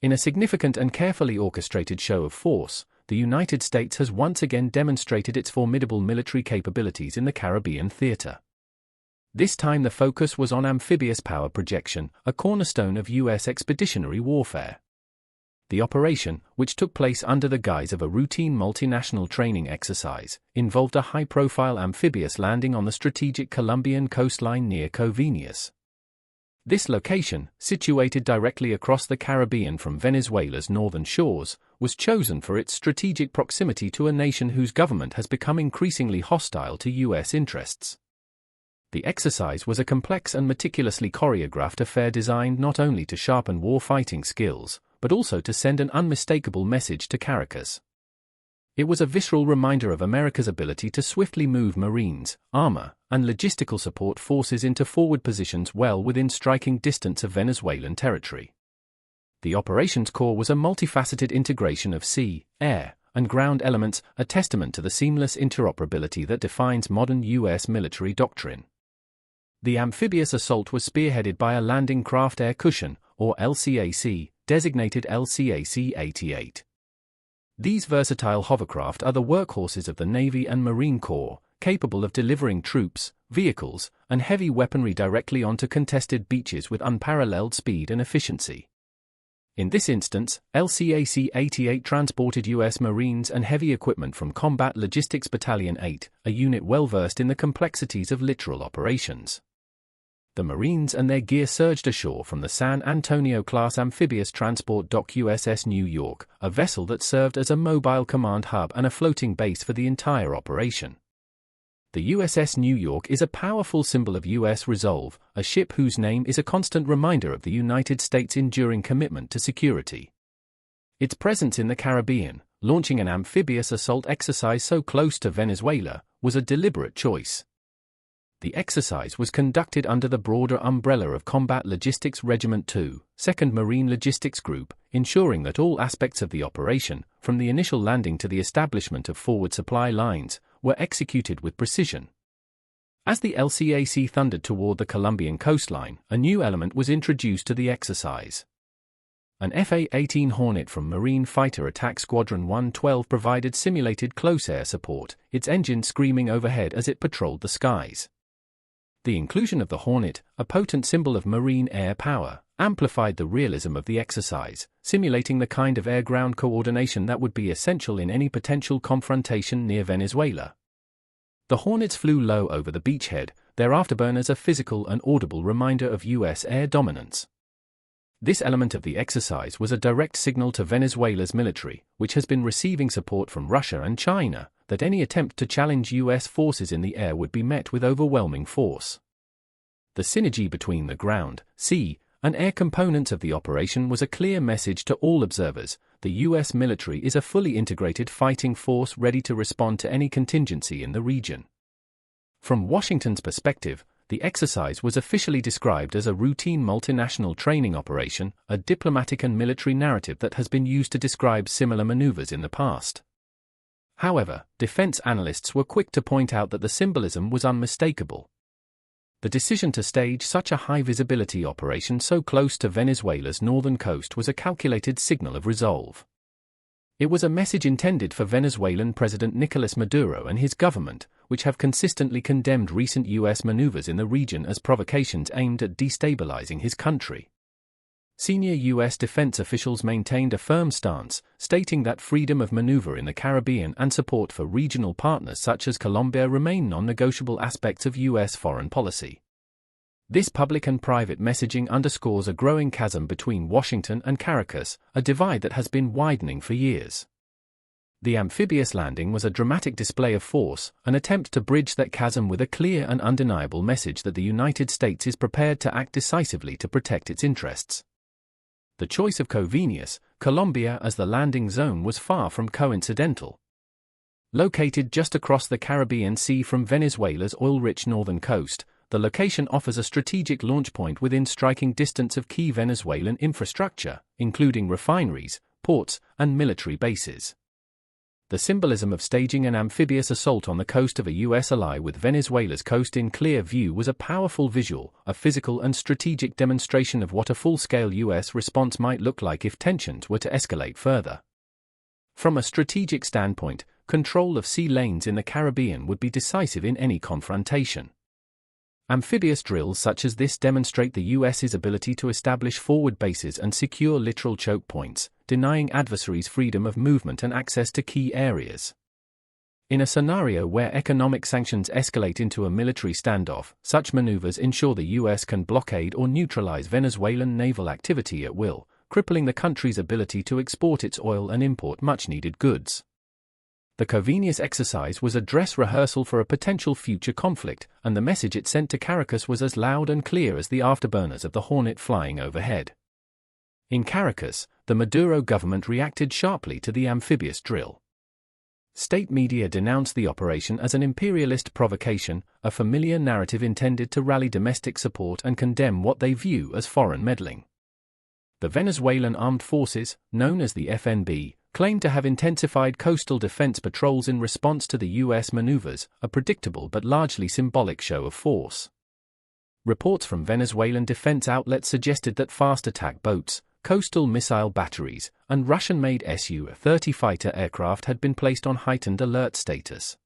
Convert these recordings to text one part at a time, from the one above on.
In a significant and carefully orchestrated show of force, the United States has once again demonstrated its formidable military capabilities in the Caribbean theater. This time the focus was on amphibious power projection, a cornerstone of U.S. expeditionary warfare. The operation, which took place under the guise of a routine multinational training exercise, involved a high-profile amphibious landing on the strategic Colombian coastline near Covenias. This location, situated directly across the Caribbean from Venezuela's northern shores, was chosen for its strategic proximity to a nation whose government has become increasingly hostile to U.S. interests. The exercise was a complex and meticulously choreographed affair designed not only to sharpen war-fighting skills, but also to send an unmistakable message to Caracas. It was a visceral reminder of America's ability to swiftly move Marines, armor, and logistical support forces into forward positions well within striking distance of Venezuelan territory. The operations core was a multifaceted integration of sea, air, and ground elements, a testament to the seamless interoperability that defines modern U.S. military doctrine. The amphibious assault was spearheaded by a landing craft air cushion, or LCAC, designated LCAC-88. These versatile hovercraft are the workhorses of the Navy and Marine Corps, capable of delivering troops, vehicles, and heavy weaponry directly onto contested beaches with unparalleled speed and efficiency. In this instance, LCAC-88 transported U.S. Marines and heavy equipment from Combat Logistics Battalion 8, a unit well versed in the complexities of littoral operations. The Marines and their gear surged ashore from the San Antonio-class amphibious transport dock USS New York, a vessel that served as a mobile command hub and a floating base for the entire operation. The USS New York is a powerful symbol of U.S. resolve, a ship whose name is a constant reminder of the United States' enduring commitment to security. Its presence in the Caribbean, launching an amphibious assault exercise so close to Venezuela, was a deliberate choice. The exercise was conducted under the broader umbrella of Combat Logistics Regiment 2, 2nd Marine Logistics Group, ensuring that all aspects of the operation, from the initial landing to the establishment of forward supply lines, were executed with precision. As the LCAC thundered toward the Colombian coastline, a new element was introduced to the exercise. An F/A-18 Hornet from Marine Fighter Attack Squadron 112 provided simulated close-air support, its engine screaming overhead as it patrolled the skies. The inclusion of the Hornet, a potent symbol of Marine air power, amplified the realism of the exercise, simulating the kind of air-ground coordination that would be essential in any potential confrontation near Venezuela. The Hornets flew low over the beachhead, their afterburners a physical and audible reminder of U.S. air dominance. This element of the exercise was a direct signal to Venezuela's military, which has been receiving support from Russia and China, that any attempt to challenge U.S. forces in the air would be met with overwhelming force. The synergy between the ground, sea, and air components of the operation was a clear message to all observers: the U.S. military is a fully integrated fighting force ready to respond to any contingency in the region. From Washington's perspective, the exercise was officially described as a routine multinational training operation, a diplomatic and military narrative that has been used to describe similar maneuvers in the past. However, defense analysts were quick to point out that the symbolism was unmistakable. The decision to stage such a high-visibility operation so close to Venezuela's northern coast was a calculated signal of resolve. It was a message intended for Venezuelan President Nicolas Maduro and his government, which have consistently condemned recent U.S. maneuvers in the region as provocations aimed at destabilizing his country. Senior U.S. defense officials maintained a firm stance, stating that freedom of maneuver in the Caribbean and support for regional partners such as Colombia remain non-negotiable aspects of U.S. foreign policy. This public and private messaging underscores a growing chasm between Washington and Caracas, a divide that has been widening for years. The amphibious landing was a dramatic display of force, an attempt to bridge that chasm with a clear and undeniable message that the United States is prepared to act decisively to protect its interests. The choice of Covenias, Colombia as the landing zone was far from coincidental. Located just across the Caribbean Sea from Venezuela's oil-rich northern coast, the location offers a strategic launch point within striking distance of key Venezuelan infrastructure, including refineries, ports, and military bases. The symbolism of staging an amphibious assault on the coast of a U.S. ally with Venezuela's coast in clear view was a powerful visual, a physical and strategic demonstration of what a full-scale U.S. response might look like if tensions were to escalate further. From a strategic standpoint, control of sea lanes in the Caribbean would be decisive in any confrontation. Amphibious drills such as this demonstrate the U.S.'s ability to establish forward bases and secure littoral choke points, denying adversaries freedom of movement and access to key areas. In a scenario where economic sanctions escalate into a military standoff, such maneuvers ensure the U.S. can blockade or neutralize Venezuelan naval activity at will, crippling the country's ability to export its oil and import much-needed goods. The Covenius exercise was a dress rehearsal for a potential future conflict, and the message it sent to Caracas was as loud and clear as the afterburners of the Hornet flying overhead. In Caracas, the Maduro government reacted sharply to the amphibious drill. State media denounced the operation as an imperialist provocation, a familiar narrative intended to rally domestic support and condemn what they view as foreign meddling. The Venezuelan armed forces, known as the FNB, claimed to have intensified coastal defense patrols in response to the U.S. maneuvers, a predictable but largely symbolic show of force. Reports from Venezuelan defense outlets suggested that fast attack boats, coastal missile batteries, and Russian-made Su-30 fighter aircraft had been placed on heightened alert status.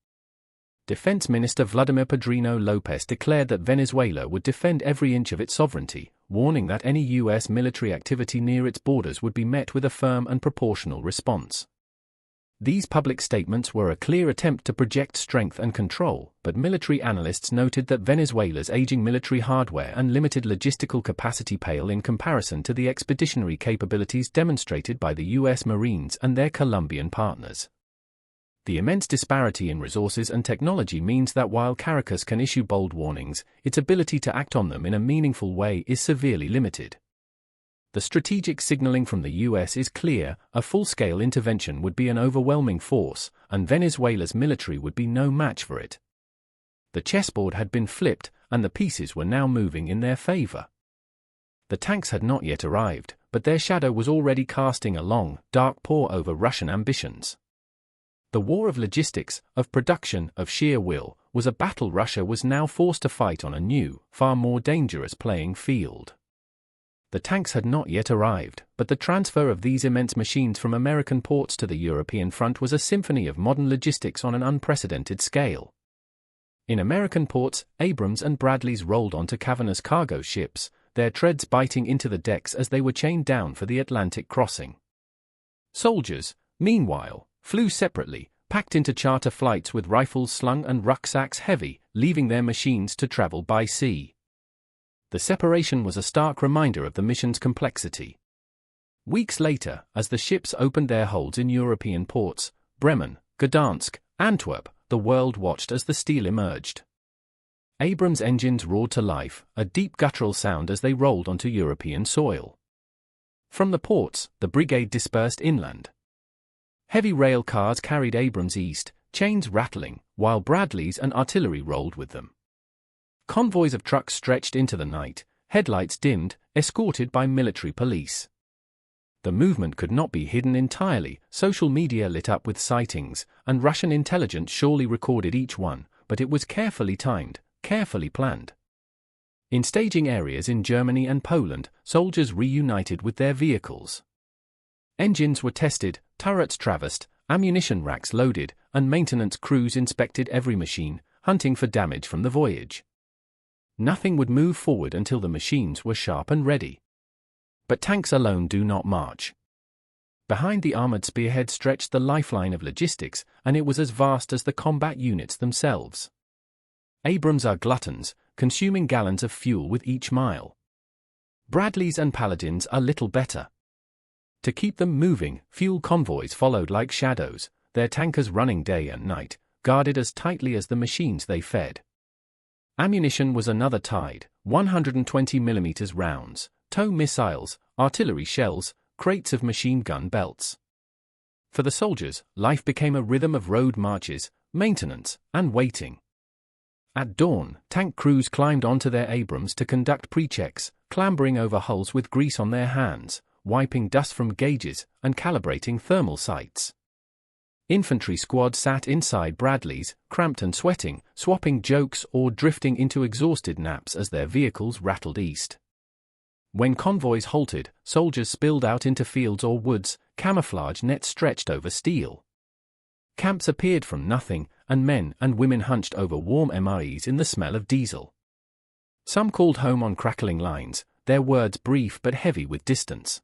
Defense Minister Vladimir Padrino Lopez declared that Venezuela would defend every inch of its sovereignty, warning that any U.S. military activity near its borders would be met with a firm and proportional response. These public statements were a clear attempt to project strength and control, but military analysts noted that Venezuela's aging military hardware and limited logistical capacity pale in comparison to the expeditionary capabilities demonstrated by the U.S. Marines and their Colombian partners. The immense disparity in resources and technology means that while Caracas can issue bold warnings, its ability to act on them in a meaningful way is severely limited. The strategic signaling from the U.S. is clear: a full-scale intervention would be an overwhelming force, and Venezuela's military would be no match for it. The chessboard had been flipped, and the pieces were now moving in their favor. The tanks had not yet arrived, but their shadow was already casting a long, dark pall over Russian ambitions. The war of logistics, of production, of sheer will, was a battle Russia was now forced to fight on a new, far more dangerous playing field. The tanks had not yet arrived, but the transfer of these immense machines from American ports to the European front was a symphony of modern logistics on an unprecedented scale. In American ports, Abrams and Bradleys rolled onto cavernous cargo ships, their treads biting into the decks as they were chained down for the Atlantic crossing. Soldiers, meanwhile, flew separately, packed into charter flights with rifles slung and rucksacks heavy, leaving their machines to travel by sea. The separation was a stark reminder of the mission's complexity. Weeks later, as the ships opened their holds in European ports, Bremen, Gdansk, Antwerp, the world watched as the steel emerged. Abrams engines roared to life, a deep guttural sound as they rolled onto European soil. From the ports, the brigade dispersed inland. Heavy rail cars carried Abrams east, chains rattling, while Bradleys and artillery rolled with them. Convoys of trucks stretched into the night, headlights dimmed, escorted by military police. The movement could not be hidden entirely, social media lit up with sightings, and Russian intelligence surely recorded each one, but it was carefully timed, carefully planned. In staging areas in Germany and Poland, soldiers reunited with their vehicles. Engines were tested, turrets traversed, ammunition racks loaded, and maintenance crews inspected every machine, hunting for damage from the voyage. Nothing would move forward until the machines were sharp and ready. But tanks alone do not march. Behind the armored spearhead stretched the lifeline of logistics, and it was as vast as the combat units themselves. Abrams are gluttons, consuming gallons of fuel with each mile. Bradleys and Paladins are little better. To keep them moving, fuel convoys followed like shadows, their tankers running day and night, guarded as tightly as the machines they fed. Ammunition was another tide: 120mm rounds, tow missiles, artillery shells, crates of machine gun belts. For the soldiers, life became a rhythm of road marches, maintenance, and waiting. At dawn, tank crews climbed onto their Abrams to conduct pre-checks, clambering over hulls with grease on their hands, wiping dust from gauges, and calibrating thermal sights. Infantry squads sat inside Bradleys, cramped and sweating, swapping jokes or drifting into exhausted naps as their vehicles rattled east. When convoys halted, soldiers spilled out into fields or woods, camouflage nets stretched over steel. Camps appeared from nothing, and men and women hunched over warm MREs in the smell of diesel. Some called home on crackling lines, their words brief but heavy with distance.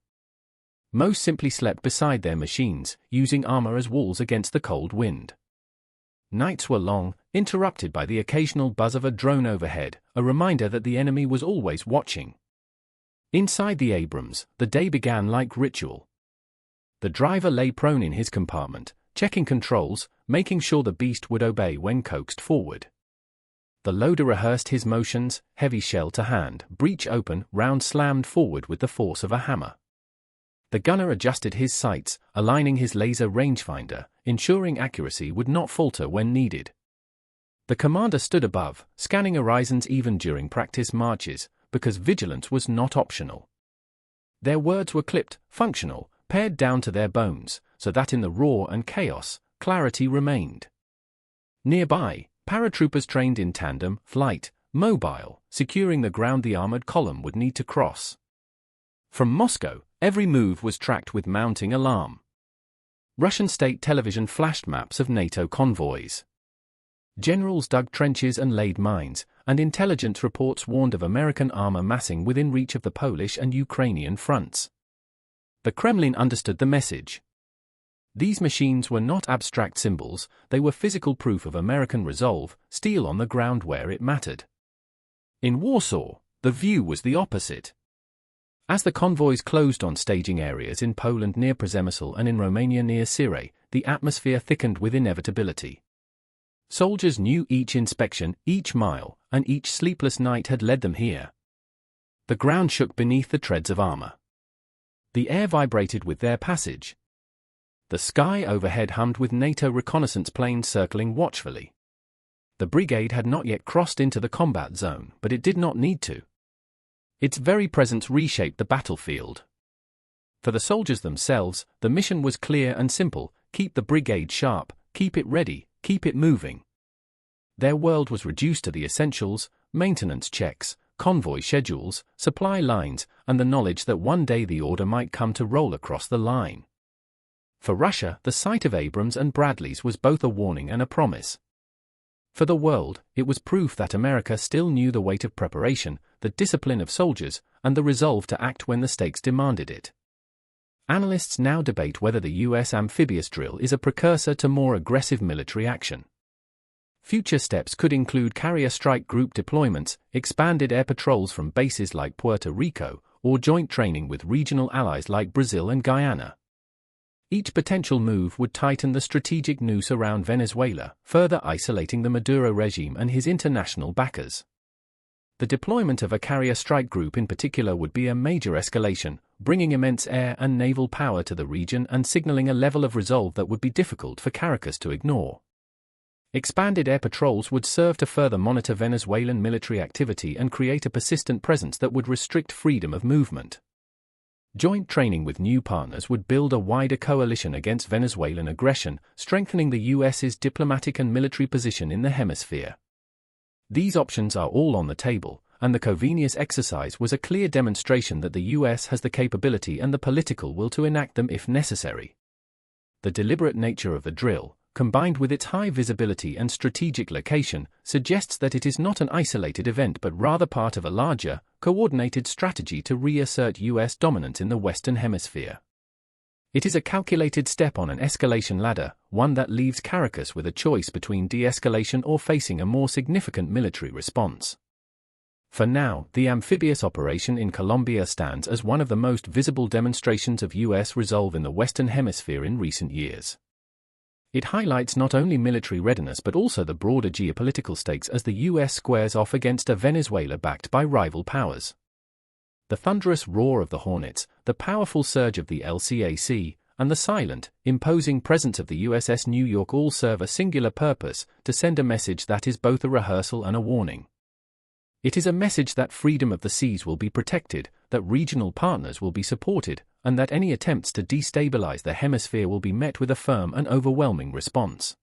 Most simply slept beside their machines, using armor as walls against the cold wind. Nights were long, interrupted by the occasional buzz of a drone overhead, a reminder that the enemy was always watching. Inside the Abrams, the day began like ritual. The driver lay prone in his compartment, checking controls, making sure the beast would obey when coaxed forward. The loader rehearsed his motions, heavy shell to hand, breech open, round slammed forward with the force of a hammer. The gunner adjusted his sights, aligning his laser rangefinder, ensuring accuracy would not falter when needed. The commander stood above, scanning horizons even during practice marches, because vigilance was not optional. Their words were clipped, functional, pared down to their bones, so that in the roar and chaos, clarity remained. Nearby, paratroopers trained in tandem, flight, mobile, securing the ground the armored column would need to cross. From Moscow, every move was tracked with mounting alarm. Russian state television flashed maps of NATO convoys. Generals dug trenches and laid mines, and intelligence reports warned of American armor massing within reach of the Polish and Ukrainian fronts. The Kremlin understood the message. These machines were not abstract symbols, they were physical proof of American resolve, steel on the ground where it mattered. In Warsaw, the view was the opposite. As the convoys closed on staging areas in Poland near Przemysl and in Romania near Sire, the atmosphere thickened with inevitability. Soldiers knew each inspection, each mile, and each sleepless night had led them here. The ground shook beneath the treads of armor. The air vibrated with their passage. The sky overhead hummed with NATO reconnaissance planes circling watchfully. The brigade had not yet crossed into the combat zone, but it did not need to. Its very presence reshaped the battlefield. For the soldiers themselves, the mission was clear and simple: keep the brigade sharp, keep it ready, keep it moving. Their world was reduced to the essentials: maintenance checks, convoy schedules, supply lines, and the knowledge that one day the order might come to roll across the line. For Russia, the sight of Abrams and Bradleys was both a warning and a promise. For the world, it was proof that America still knew the weight of preparation, the discipline of soldiers, and the resolve to act when the stakes demanded it. Analysts now debate whether the U.S. amphibious drill is a precursor to more aggressive military action. Future steps could include carrier strike group deployments, expanded air patrols from bases like Puerto Rico, or joint training with regional allies like Brazil and Guyana. Each potential move would tighten the strategic noose around Venezuela, further isolating the Maduro regime and his international backers. The deployment of a carrier strike group in particular would be a major escalation, bringing immense air and naval power to the region and signaling a level of resolve that would be difficult for Caracas to ignore. Expanded air patrols would serve to further monitor Venezuelan military activity and create a persistent presence that would restrict freedom of movement. Joint training with new partners would build a wider coalition against Venezuelan aggression, strengthening the U.S.'s diplomatic and military position in the hemisphere. These options are all on the table, and the Covenius exercise was a clear demonstration that the U.S. has the capability and the political will to enact them if necessary. The deliberate nature of the drill, combined with its high visibility and strategic location, suggests that it is not an isolated event but rather part of a larger, coordinated strategy to reassert U.S. dominance in the Western Hemisphere. It is a calculated step on an escalation ladder, one that leaves Caracas with a choice between de-escalation or facing a more significant military response. For now, the amphibious operation in Colombia stands as one of the most visible demonstrations of U.S. resolve in the Western Hemisphere in recent years. It highlights not only military readiness but also the broader geopolitical stakes as the U.S. squares off against a Venezuela backed by rival powers. The thunderous roar of the Hornets, the powerful surge of the LCAC, and the silent, imposing presence of the USS New York all serve a singular purpose: to send a message that is both a rehearsal and a warning. It is a message that freedom of the seas will be protected, that regional partners will be supported, and that any attempts to destabilize the hemisphere will be met with a firm and overwhelming response.